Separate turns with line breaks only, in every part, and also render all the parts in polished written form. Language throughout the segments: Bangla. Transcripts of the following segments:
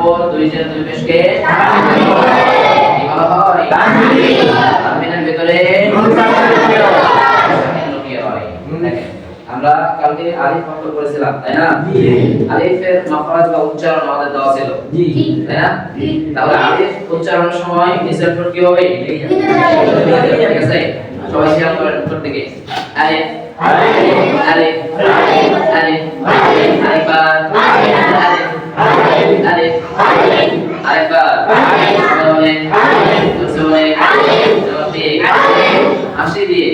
অপর দুই জের দুই পেশকে কি বলা হয়? তানবিনের ভিতরে লুকিয়ে হয়। দেখেন আমরা কালকে আলিফ অঙ্ক করেছিলাম তাই না? আলিফের মাখরাজ বা উচ্চারণ আমাদের দেওয়া ছিল তাই না? তাহলে আলিফ উচ্চারণের সময় নিচের ঠোঁট কি হবে? ঠিক আছে, সবাই খেয়াল করেন উপর দিকে। আলিফ আলিফ আলিফ আলিফ আলিফ আলিফ আলিফ হাসি দিয়ে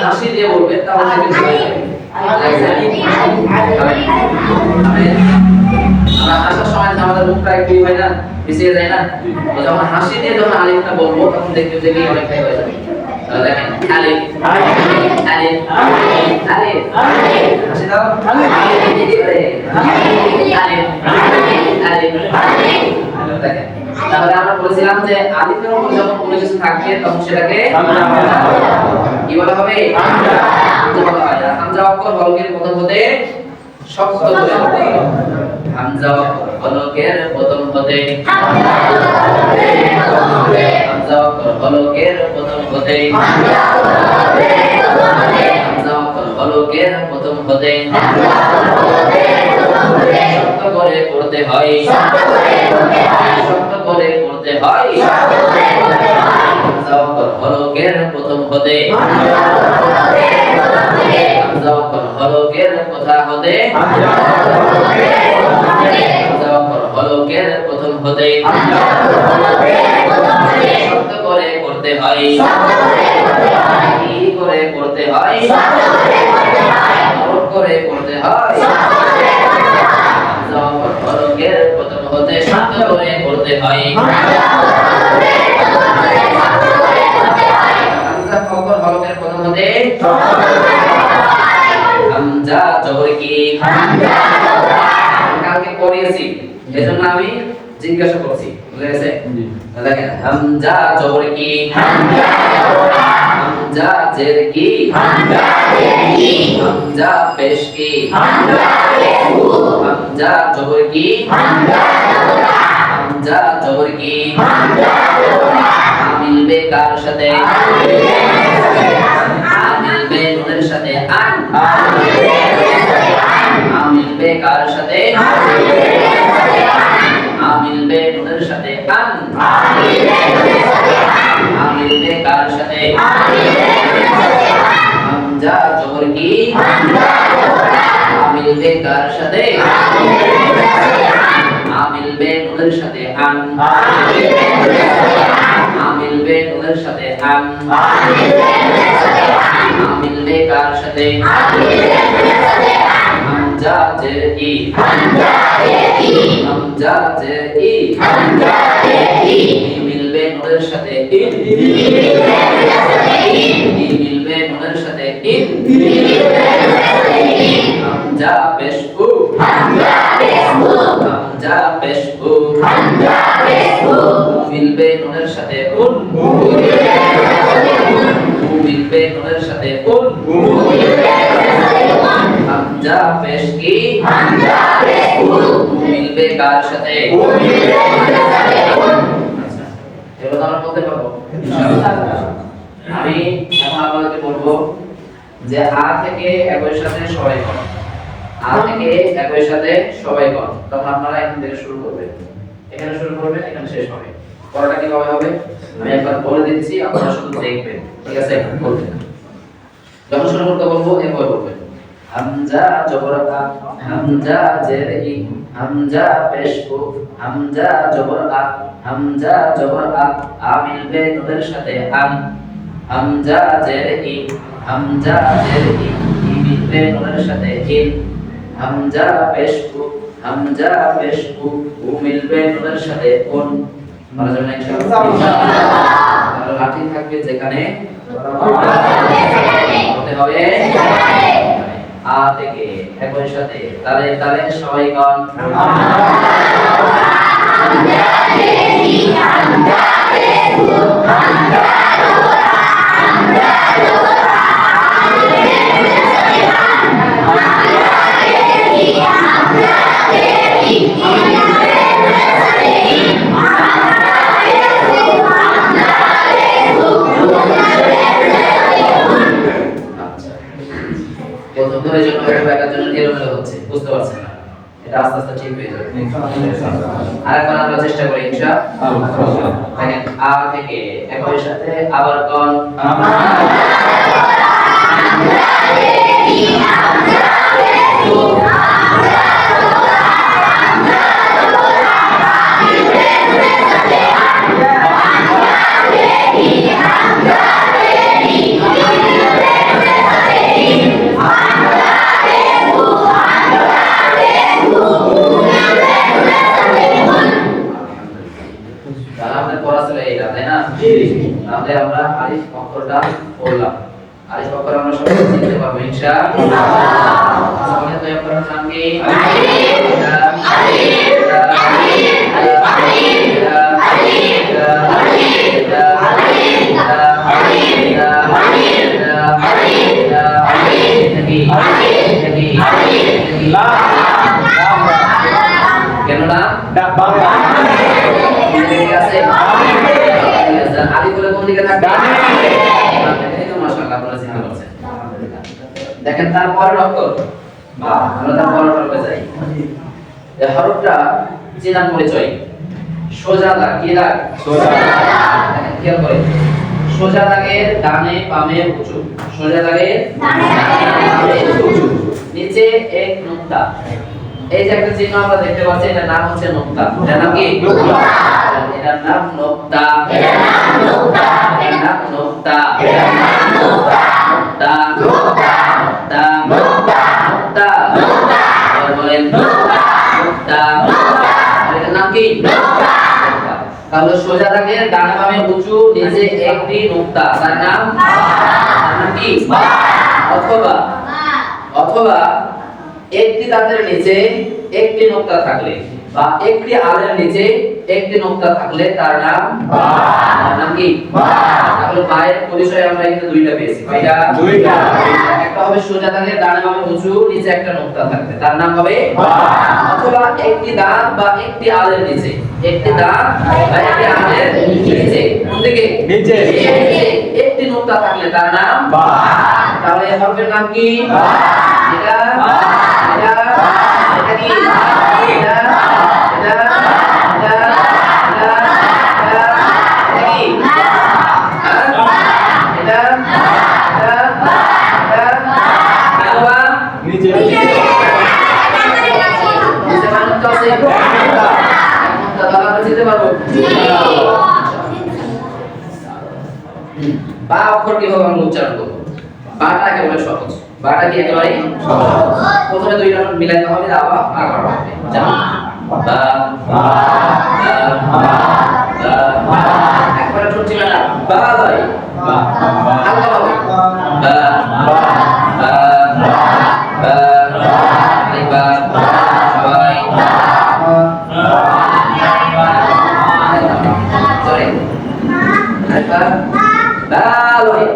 হাসি দিয়ে বলবেন তাহলে হাসার সময় আমাদের মুখটা একটু হয় না, পিছিয়ে যায় না? যখন হাসি দিয়ে যখন আলিফটা বলবো তখন দেখতে দেখি অনেকটাই হয়ে যাবে। দেখেন আলিফ আলিফ আলিফ হাসি দাও আলিফ আলিফ আলিফ। দেখেন তাহলে আমরা বলেছিলাম যে আলিফের উপর যখন কোনো কিছু থাকবে তখন সেটাকে কি বলা হবে? হামজা বলা হয়। হামজা অক্ষর হলকের প্রথম হতে শক্ত করে বলতে হবে। হামজা হলকের প্রথম হতে হামজা অক্ষর হলকের প্রথম হতে হামজা অক্ষর হলকের প্রথম হতে শক্ত করে পড়তে হয়, শক্ত করে পড়তে হয়। হামজা অক্ষর হলকের প্রথম হতে হামজা অক্ষর হলকের কথা হতে হামজা অক্ষর হলকের প্রথম হতে শক্ত করে পড়তে হয়, কি করে পড়তে হয়? নরম করে পড়তে হয়। হামজা অক্ষর হলকের প্রথম হতে শক্ত করে পড়তে হয়। হামজা অক্ষর হলকের প্রথম হতে হামজা জবর কি? কালকে পড়িয়েছি এজন্য আমি জিজ্ঞাসা করছি, বুঝে গেছে? দেখেন হামজা জবর কি? হামজা জের কি? হামজা পেশ কি? হামজা জবর কি? হামজা জবর কি? মিলবে কার সাথে? মিলবে নুনের সাথে। আন মিলবে কার সাথে? মিলবে নুনের সাথে। আন মিলবে কার সাথে? হামজা জবর কি? মিলবে কার সাথে? মিলবে নুনের সাথে। আন মিলবে নুনের সাথে। আন মিলবে কার সাথে? হামজা জের ই। হামজা জের ই। মিলবে নুনের সাথে। ইন মিলবে নুনের সাথে। ইন হামজা পেশ উ। হামজা পেশ উ। মিলবে নুনের সাথে। উন মিলবে নুনের সাথে। উন হামজা পেশ কি? মিলবে কার সাথে? আচ্ছা, এগুলো আমরা বলতে পারবো ইনশাআল্লাহ। আমি এখন আপনাদেরকে বলবো যে আ থেকে একই সাথে সবাই কর, আ থেকে একই সাথে সবাই কর। তখন আপনারা এখান থেকে শুরু করবেন, এখানে শুরু করবেন, এখানে শেষ হবে। পড়াটা কিভাবে হবে আমি একবার বলে দিচ্ছি, আপনারা শুধু দেখবেন, ঠিক আছে? বলবেন যখন শুরু করতে বলবো এভাবে বলবেন। হামজা জবর আ, হামজা জের ই, হামজা পেশ উ, হামজা জবর আ, হামজা জবর আ মিলবে নুনের সাথে। আন হামজা জের ই, হামজা জের ই মিলবে নুনের সাথে। ইন হামজা পেশ উ, হামজা পেশ উ মিলবে নুনের সাথে। উন বলা যাবে না ইনশাআল্লাহ? তাহলে লাঠি থাকবে যেখানে হতে হবে আ থেকে একই সাথে তালে তালে সবাই গান। বুঝতে পারছেন না, এটা আস্তে আস্তে ঠিক হয়ে যাবে। আরেকবার আমরা চেষ্টা করি ইনশাআল্লাহ। দেখেন আ থেকে একই সাথে আবার কোন তাহলে আমরা আলিফ অক্ষরটা পড়লাম। আলিফ অক্ষর আমরা সবাই চিনতে পারবো ইনশাআল্লাহ। সবাই তো অক্ষরের নাম কি? কেন না? দেখেন তারপরের অক্ষর বা আমরা তারপরের হরফে যাই। এই হরফটা চিনার পরিচয় সোজা দাগ, কি দাগ? সোজা দাগ। দেখেন খেয়াল করেন, সোজা দাগের ডানে বামে উঁচু, সোজা দাগের ডানে বামে উঁচু, নিচে এক নুক্তা। এই যে একটা চিহ্ন আমরা দেখতে পাচ্ছি, এটার নাম হচ্ছে নুক্তা। এটার নাম কি? নুক্তা। এটার নাম নুক্তা। এটার নাম নুক্তা। এটার নাম নুক্তা। এটার নাম নুক্তা। নুক্তা। নুক্তা। নুক্তা। নুক্তা। নুক্তা। আর বলেন নুক্তা। নুক্তা। নুক্তা। এটার নাম কি? নুক্তা। তাহলে সোজা দাগের ডানে বামে উঁচু, নিচে একটি নুক্তা, তার নাম কি? অথবা অথবা একটি দাঁতের নিচে একটি নুক্তা থাকলে বা একটি আলের নিচে একটি নুক্তা থাকলে তার নাম বা। তার নাম কি? বা। তাহলে বায়ের পরিচয় আমরা এখানে দুইটা পেয়েছি। কয়টা? দুইটা। একটা হবে সোজা দাগের ডানে বামে উঁচু, নিচে একটা নুক্তা থাকবে, তার নাম হবে বা। অথবা একটি দাঁত বা একটি আলের নিচে, একটি দাঁত বা একটি আলের নিচে, কোন দিকে? নিচে। একটি নুক্তা থাকলে তার নাম বা। তাহলে এই হরফের নাম কি? বা। এটা এটা এটা কি? এটা এটা এটা এটা এটা কি? এটা এটা এটা বাবা নিচে নিচে মানুষ তো আছে, দাদা আমরা চিনতে পারবো বা অক্ষর কিভাবে আমরা উচ্চারণ করব? বাটা একেবারে সহজ। বাটা কি একেবারে সহজ? প্রথমে দুইটা মিলাইতে হবে, আবার আবার হবে। যেমন বা বা বা একবারে ঠোঁট চিবে না, বা হয় বা হালকা হবে বা বা বা আরেকবার সবাই সরি আরেকবার বা হয়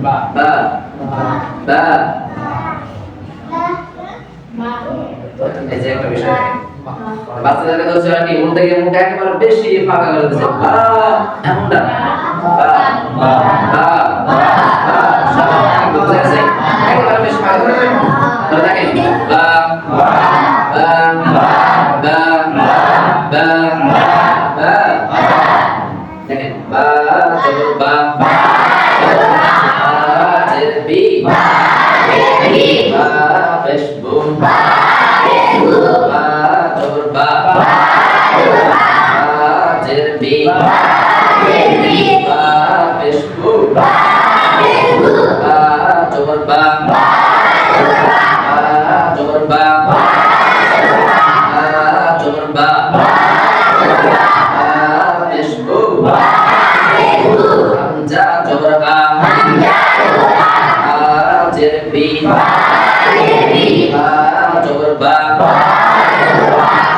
বা বা বা। এই যে একটা বিষয় বাচ্চাদের কাছে হচ্ছে কি মুখ থেকে মুখ একেবারে বেশি ফাঁকা করে দিচ্ছে, বা এমনটা বা বা বা বা সব বুঝে আছে, একেবারে বেশি ফাঁকা করে দেয়। তো দেখেন বা বা বা বা বা বা দেখেন বা জবর বা বি বা পেশবু বা জবর বা জের বি বা পেশবু বা জবর বা জবর বা জবর বা পেশবু হামজা জবর আ জের বি জবর বা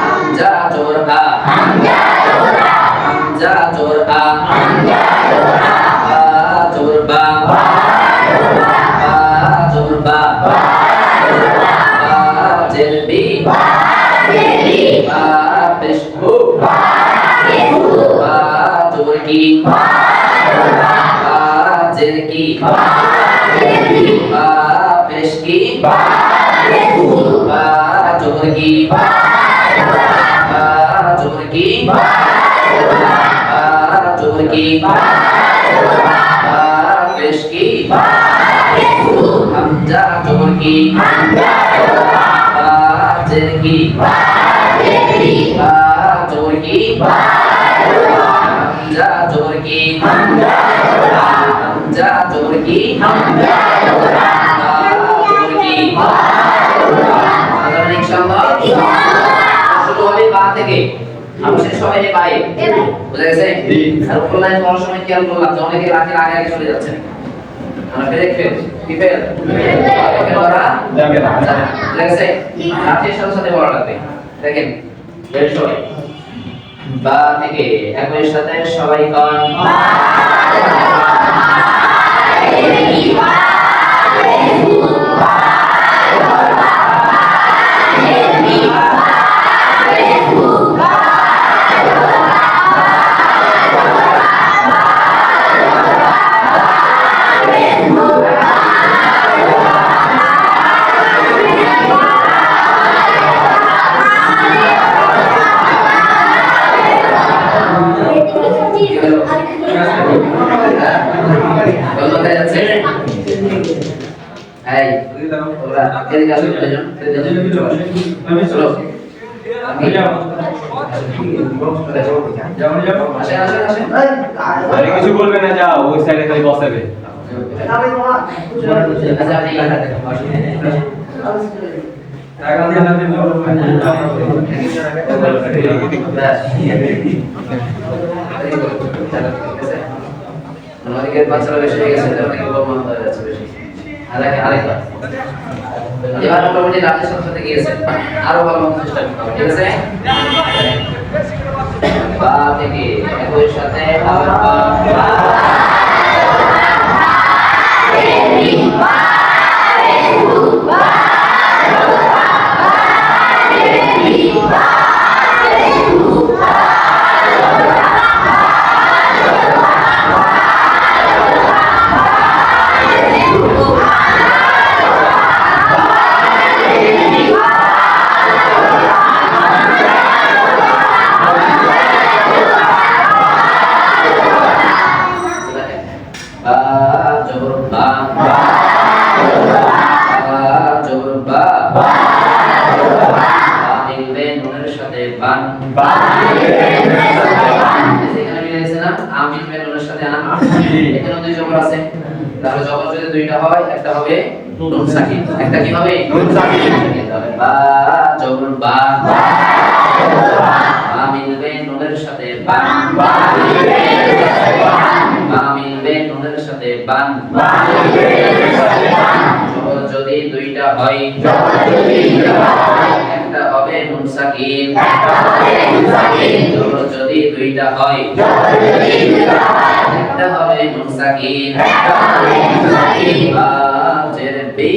হামজা জবর আ হামজা জবর আ জবর বা জবর বা জের বি পেশবু জবর কি জের কি পেশ কি জবর জবর কি বা জবর কি জবর কি পেশ কি হামজা জবর কি জের কি জবর কি হামজা জবর কি হামজা জবর কি জবর কি ইনশাআল্লাহ শুরু হবে বা থেকে আমরা শেষ হবে এই বাই বুঝা গেছে আর অনলাইন করার সময় খেয়াল করলাম যে অনেকে রাতের আগে আগে চলে যাচ্ছে আমরা ফেলে কি ফেল ওরা যাবে না বুঝা গেছে রাতের সাথে সাথে বলা লাগবে দেখেন বেশ সবাই বা থেকে একই সাথে সবাই কোন
কিছু বলবে না, যাও ওই সাইডে খালি বসাবে।
আমাদের বাচ্চারা বেশি হয়ে গেছে, অনেকে বলমান হয়ে যাচ্ছে বেশি। আরেকটা এবার মোটামুটি রাতের সাথে গিয়েছে, আরো ভালো মতো চেষ্টা করতে হবে, ঠিক আছে? বা থেকে একই সাথে আবার দুইটা হয়, একটা হবে নুন সাকিন, একটা কি হবে নুন সাকিন, তবে বা জবর বা বা মিলবে নুনের সাথে বান, বা মিলবে নুনের সাথে বান, জবর যদি দুইটা হয়, একটা হবে নুন সাকিন, জবর যদি দুইটা হয়, একটা হবে নুন সাকিন, বা জের বি,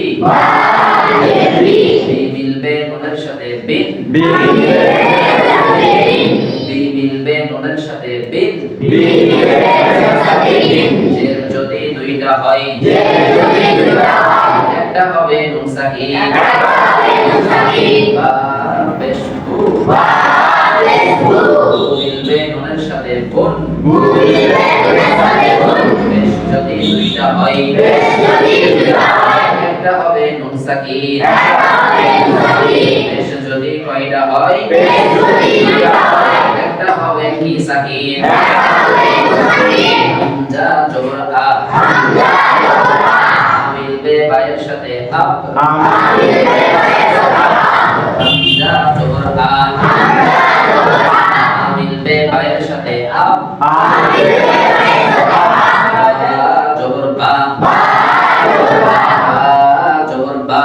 বি মিলবে নুনের সাথে বিন, বি মিলবে নুনের সাথে বিন, জের যদি দুইটা হয়, একটা হবে নুন সাকিন, বা পেশ বু, মিলবে নুনের সাথে বুন, পেশ যদি দুইটা হয়, একটা হবে নুন সাকিন, পেশ যদি কয়টা হয়, একটা হবে কি সাকিন, হামজা জবর আ, মিলবে বায়ের সাথে আপ, হামজা জবর আ, মিলবে বায়ের সাথে আপ, জবর বা, জবর বা,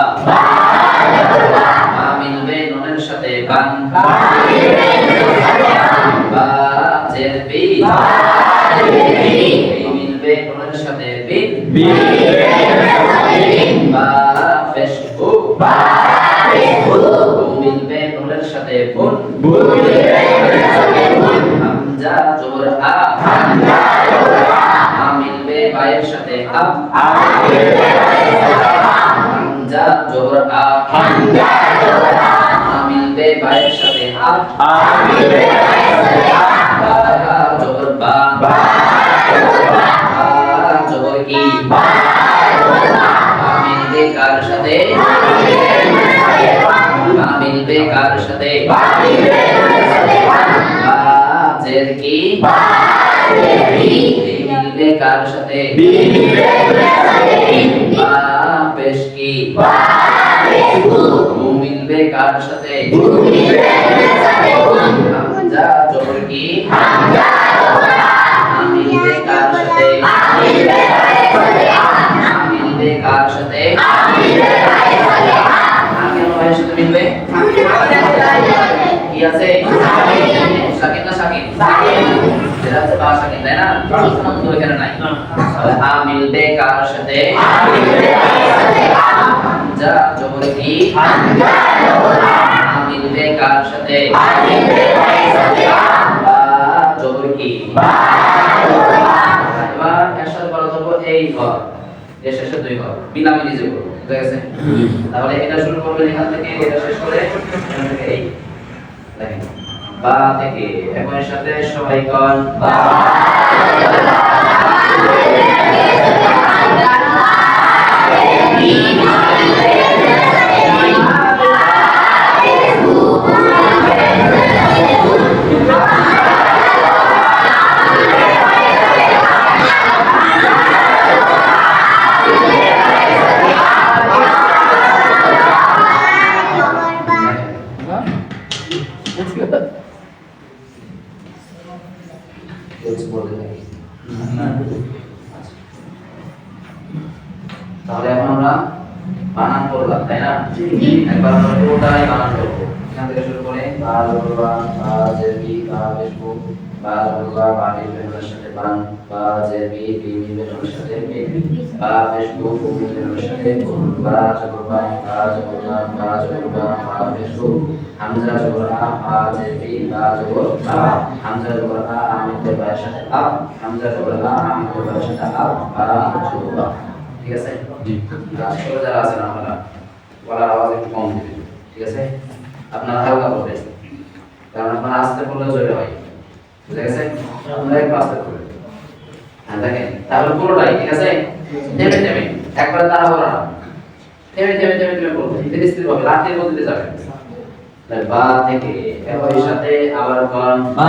মিলবে নুনের সাথে বান, বা জের বি, মিলবে নুনের সাথে বিন, বা পেশ বু, মিলবে নুনের সাথে বুন, হামজা জবর আ, মিলবে বায়ের সাথে আপ, হামজা জবর আ, বায়ের সাথে আ
আ মিলবে গায়ের সাথে আ
বা জবর বা বা জবর কি বা মিলবে কার সাথে বা মিলবে কার সাথে বা জের কি মিলবে কার সাথে বা পেশ কি গু মিলবে কার সাথে হামজা জবর কি মিলবে কার সাথে মিলবে কার সাথে ভাইয়ের সাথে মিলবে কি আছে সাকিন না সাকিন যেটা আছে বা সাকিন তাই না তো এখানে নাই তাহলে আ মিলবে কার সাথে হামজা জবর কি আ মিলবে কার সাথে বা জবর কি এবার এর সাথে বলা ধরবো এই ঘর এর শেষে দুই ঘর বিলামি নিজে করবো ঠিক আছে তাহলে এটা শুরু করবে এখান থেকে এটা শেষ করে এখান থেকে এই দেখেন বা থেকে এবং এর সাথে সবাই কোন বা তাহলে এখন আমরা বানান করলাম তাই না একবার আমরা পুরোটাই বানান করবো এখান থেকে শুরু করে বা জবরবা বা জেবি বা বেশবু বা জবরবা বা মিলবের সাথে বান বা জেবি বি মিলবের সাথে মিল বা বেশবু বু মিলবের সাথে বু বা জবরবা বা জবরবা বা জবরবা বা বেশবু হামজা জবর আ বা জেবি বা জবর বা হামজা জবর আ মিলবের সাথে আ হামজা জবর আ মিলবের সাথে আ বা জবরবা ঠিক আছে জি আসলে যারা আছেন আপনারা গলার আওয়াজ একটু কম দিবেন ঠিক আছে আপনারা হালকা বলবেন কারণ আপনারা আস্তে বললে জোরে হয় বুঝা গেছে আপনারা একটু আস্তে বলবেন হ্যাঁ দেখেন তাহলে পুরোটাই ঠিক আছে থেমে থেমে একবার তারা বলা না থেমে থেমে থেমে থেমে বলবেন ধীরে স্থির ভাবে লাঠির গতিতে যাবেন তাহলে বা থেকে একই সাথে আবার কোন বা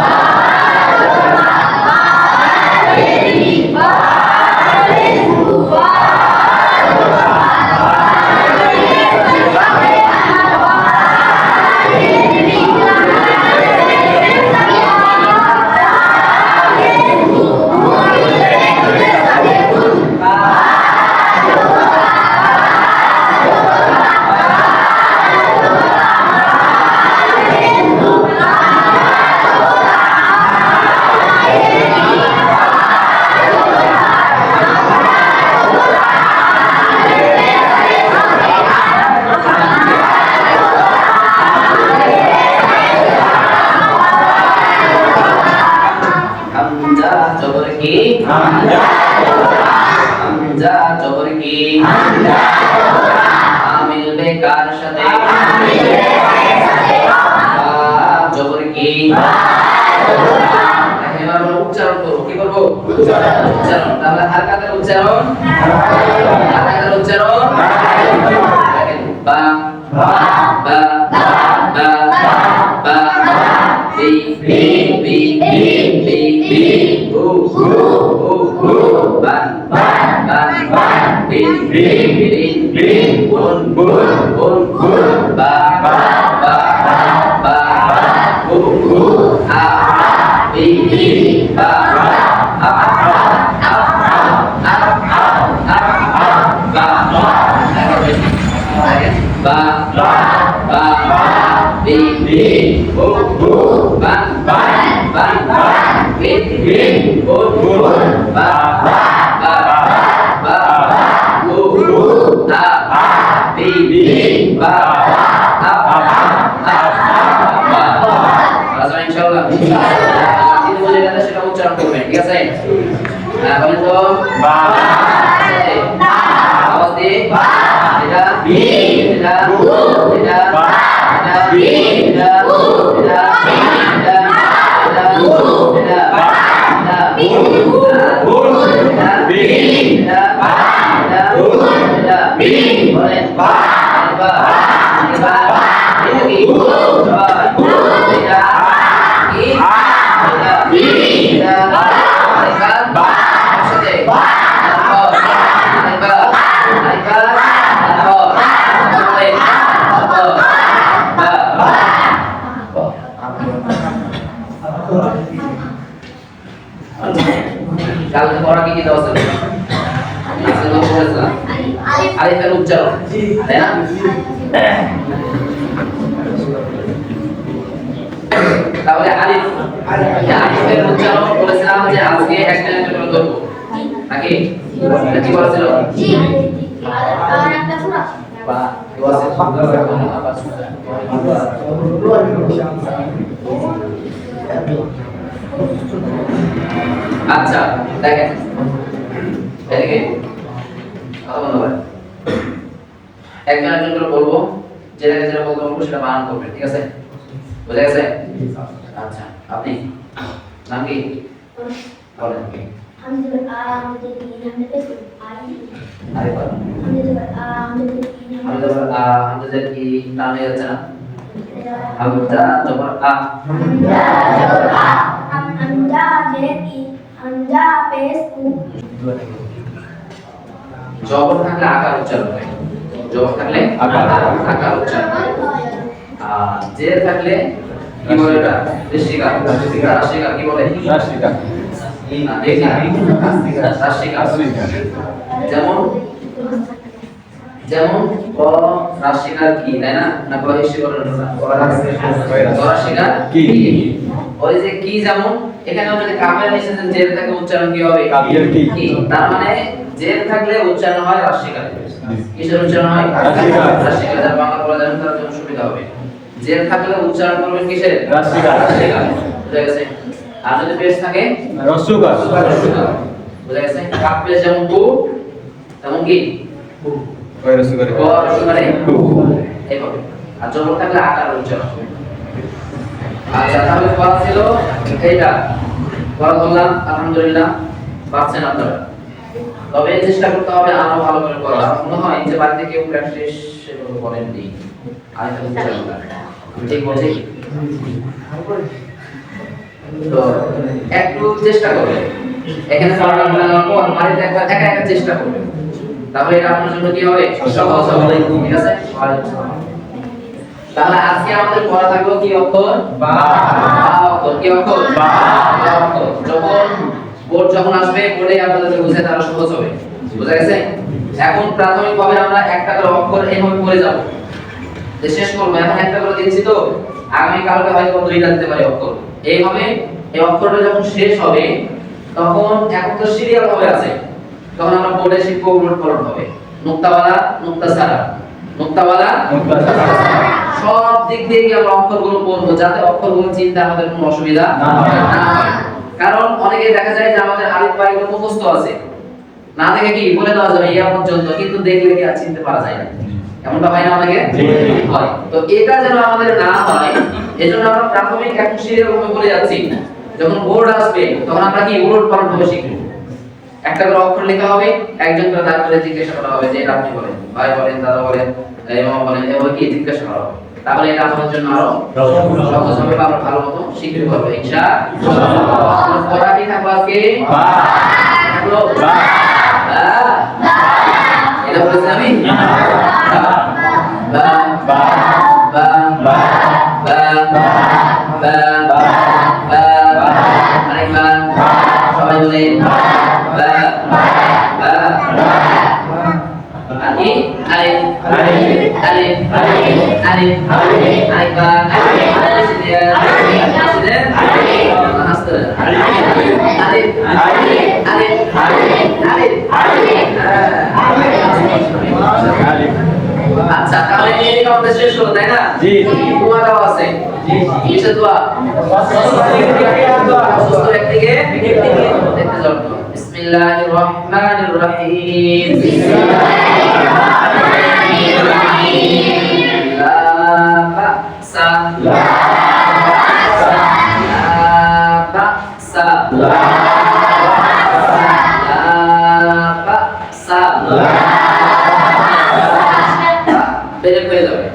হামজা জবর কি হামজা জবর কি আ মিলবে কার সাথে বা জবর কি এবার আমরা উচ্চারণ করব কি করব উচ্চারণ তাহলে হালকাতে উচ্চারণ হালকাতে উচ্চারণ দেখেন বা বা বা বা বা বি বি বি বি বি ও ও ও বান বান বান বিন বিন বিন বিন বুন বুন বুন বুন বা বা বা বা ও ও আ বি বি বা আ আ আ আ বা ba ba ba bi bi bu bu ban ban ban bin bin bun bun ba ba ba ba bu bu ta bi bi ba ta ta ba আসলে ইনশাআল্লাহ আপনি বলে গেলে সেটা উচ্চারণ করবেন ঠিক আছে বলেন তো বা আওয়াজ দিয়ে বা এটা বি এটা বু এটা বা এটা বি এটা বু আলিফের উচ্চারণ, তাই না? তাহলে আলিফের উচ্চারণ বলেছিলাম যে আজকে একটা করে ধরবো নাকি কি বলেছিল?
আর একটা সূরা
বা বলেছিল আচ্ছা দেখেন এদিকে একজন একজন করে বলবো, যেটাকে যেটা বলতে বলবো সেটা বানান করবেন, ঠিক আছে? বুঝা গেছে? আচ্ছা আপনি নাম কি বলেন? আরেকবার আমাদের কি নাম হয়ে যাচ্ছে না? হামজা জবর আ, জবর থাকলে আকার উচ্চারণ হয়, জবর থাকলে আকার উচ্চারণ হয়, আর জের থাকলে কি বলে এটা? ঋষিকা, রাশিকা কি বলে?
রাশিকা
না দেখি রাশিকা। যেমন যেমন ক রাশিকার কি, তাই না? না ক ঋষিকার না ক রাশিকার কি, ওই যে কি, যেমন এখানে যদি কাফের নিচে যে জের থাকে উচ্চারণ কি হবে?
কাফের কি,
তার মানে জের থাকলে উচ্চারণ হয় রাশিকা, কিসের উচ্চারণ হয়?
রাশিকা।
রাশিকা, যারা বাংলা পড়া জানেন তার জন্য সুবিধা হবে। জের থাকলে উচ্চারণ করবেন কিসের?
রাশিকা।
রাশিকা, বুঝা গেছে? আর যদি পেশ থাকে
রসুকা,
বুঝা গেছে? কাফ পেশ যেমন কু তেমন কি
ওই রসুকা
ক রসুকারে এইভাবে, আর জবর থাকলে আকার উচ্চারণ। আচ্ছা তাহলে পড়া ছিল এইটা, পড়া বললাম আলহামদুলিল্লাহ পাচ্ছেন আপনারা, তবে চেষ্টা করতে হবে আরো ভালো করে পড়া। আমার মনে হয় যে বাড়িতে কেউ প্র্যাকটিস সেভাবে করেননি, আরেকটা উচ্চারণটা আমি ঠিক বলছি তো একটু চেষ্টা করবেন, এখানে পড়াটা বলার পর বাড়িতে একবার একা একা চেষ্টা করবেন, তাহলে এটা আপনার জন্য কি হবে? সহজ হবে, ঠিক আছে? তাহলে আজকে আমাদের পড়া থাকলো কি অক্ষর? বা। অক্ষর কি অক্ষর? বা অক্ষর। যখন বোর্ড যখন আসবে বোর্ডে আপনাদের বুঝে তারা সহজ হবে, বুঝা গেছে? এখন প্রাথমিকভাবে আমরা একটা করে অক্ষর এইভাবে পড়ে যাব, যে শেষ করব। এখন একটা করে দিচ্ছি তো আগামী কালকে হয়তো দুইটা দিতে পারি অক্ষর। এইভাবে এই অক্ষরটা যখন শেষ হবে তখন এখন তো সিরিয়াল ভাবে আছে, তখন আমরা বোর্ডে শিখবো উলট পালট হবে, নুক্তাওয়ালা নুক্তাসারা, নুক্তাওয়ালা নুক্তাসারা, সব দিক দিয়ে আমরা অক্ষরগুলো পড়বো যাতে অক্ষরগুলো চিনতে আমাদের কোনো অসুবিধা না হয়। কারণ অনেকে দেখা যায় যে আমাদের আলিফ বা এগুলো মুখস্থ আছে, না দেখে কি বলে দেওয়া যাবে ইয়া পর্যন্ত, কিন্তু দেখলে কি আর চিনতে পারা যায় না, এমনটা হয় না অনেকে? হয়। তো এটা যেন আমাদের না হয় এজন্য আমরা প্রাথমিক এখন সিরিয়াল ভাবে বলে যাচ্ছি, যখন বোর্ড আসবে তখন আমরা কি উলট পালট ভাবে শিখব। একটা করে অক্ষর লেখা হবে, একজন করে তারপরে জিজ্ঞাসা করা হবে যে এটা আপনি বলেন, ভাই বলেন, দাদা বলেন, মামা বলেন, এভাবে কি জিজ্ঞাসা করা হবে। তাহলে এটা আমাদের জন্য আরো সহজ হবে, আমরা ভালো মতো শিখতে পারবো ইনশাআল্লাহ। পড়া কি থাকবে আজকে? বা থাকলো বা, এটা বলেছি আমি বা বা বা বা বা বা বা আরেকবার সবাই বলেন বা বা আলিফ আলিফ আলিফ আলিফ আরেকবার আচ্ছা তাহলে এই আমাদের শেষ হলো, তাই না?
জি
দোয়াটাও আছে, কিসের দোয়া? সুস্থ ব্যক্তিকে দেখতে যাও। বিসমিল্লাহির রহমানির রহিম, লা বাসা লা বাসা লা বাসা বের হয়ে যাবে,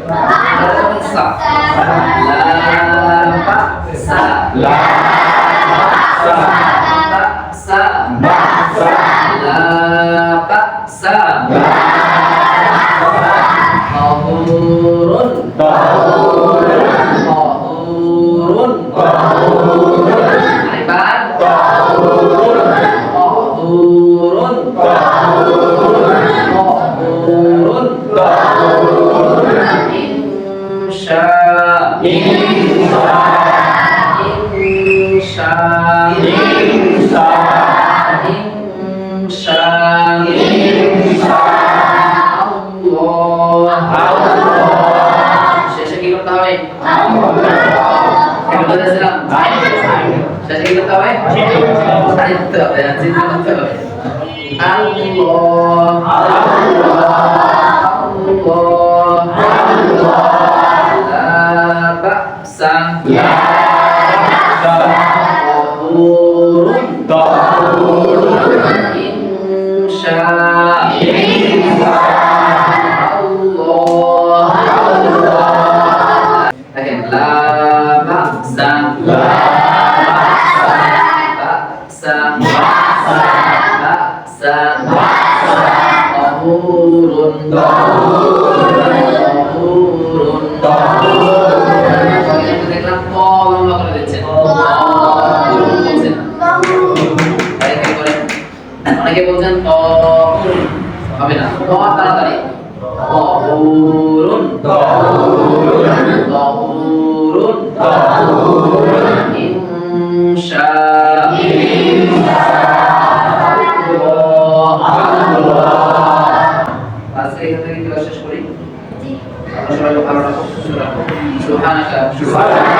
সা লা বাসা লা বাসা বাসা লা বাসা তাহুরুন তাহুরুন আরেকবার তাহুরুন তাহুরুন বুঝেছিলাম শেষে কি করতে হবে সারি করতে হবে চিন্তা করতে হবে আল্লাহ আল্লাহ লা বা'সা طهور ইনশা আল্লাহ দেখেন লা বা'সা বা'সা বা'সা طهور দেখলাম ক লম্বা করে দিচ্ছেন বলছেন অনেকে বলছেন হবে না তাড়াতাড়ি طهور ইনশা আজকে এখান থেকে ক্লাস শেষ করি আমরা সবাই ভালো রাখো সুস্থ রাখো সুবহানাকা সুবহানাল্লাহ